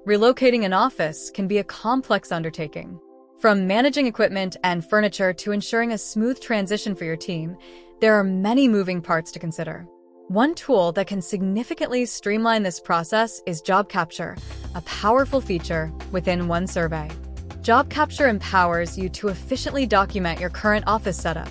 Relocating an office can be a complex undertaking. From managing equipment and furniture to ensuring a smooth transition for your team, there are many moving parts to consider. One tool that can significantly streamline this process is JobCapture, a powerful feature within OneSurvey. JobCapture empowers you to efficiently document your current office setup,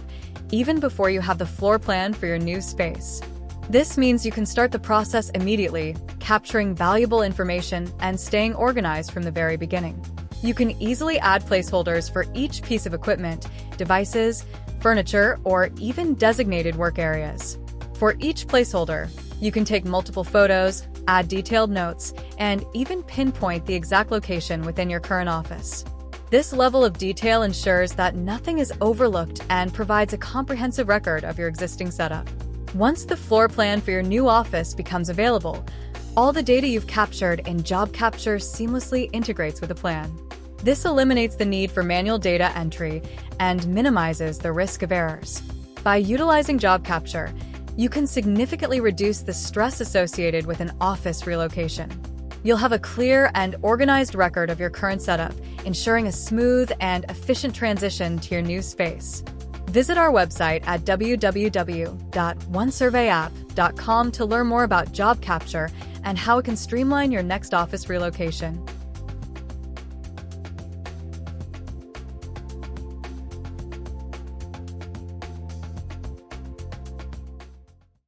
even before you have the floor plan for your new space. This means you can start the process immediately, capturing valuable information and staying organized from the very beginning. You can easily add placeholders for each piece of equipment, devices, furniture, or even designated work areas. For each placeholder, you can take multiple photos, add detailed notes, and even pinpoint the exact location within your current office. This level of detail ensures that nothing is overlooked and provides a comprehensive record of your existing setup. Once the floor plan for your new office becomes available, all the data you've captured in JobCapture seamlessly integrates with the plan. This eliminates the need for manual data entry and minimizes the risk of errors. By utilizing JobCapture, you can significantly reduce the stress associated with an office relocation. You'll have a clear and organized record of your current setup, ensuring a smooth and efficient transition to your new space. Visit our website at www.onesurveyapp.com to learn more about JobCapture and how it can streamline your next office relocation.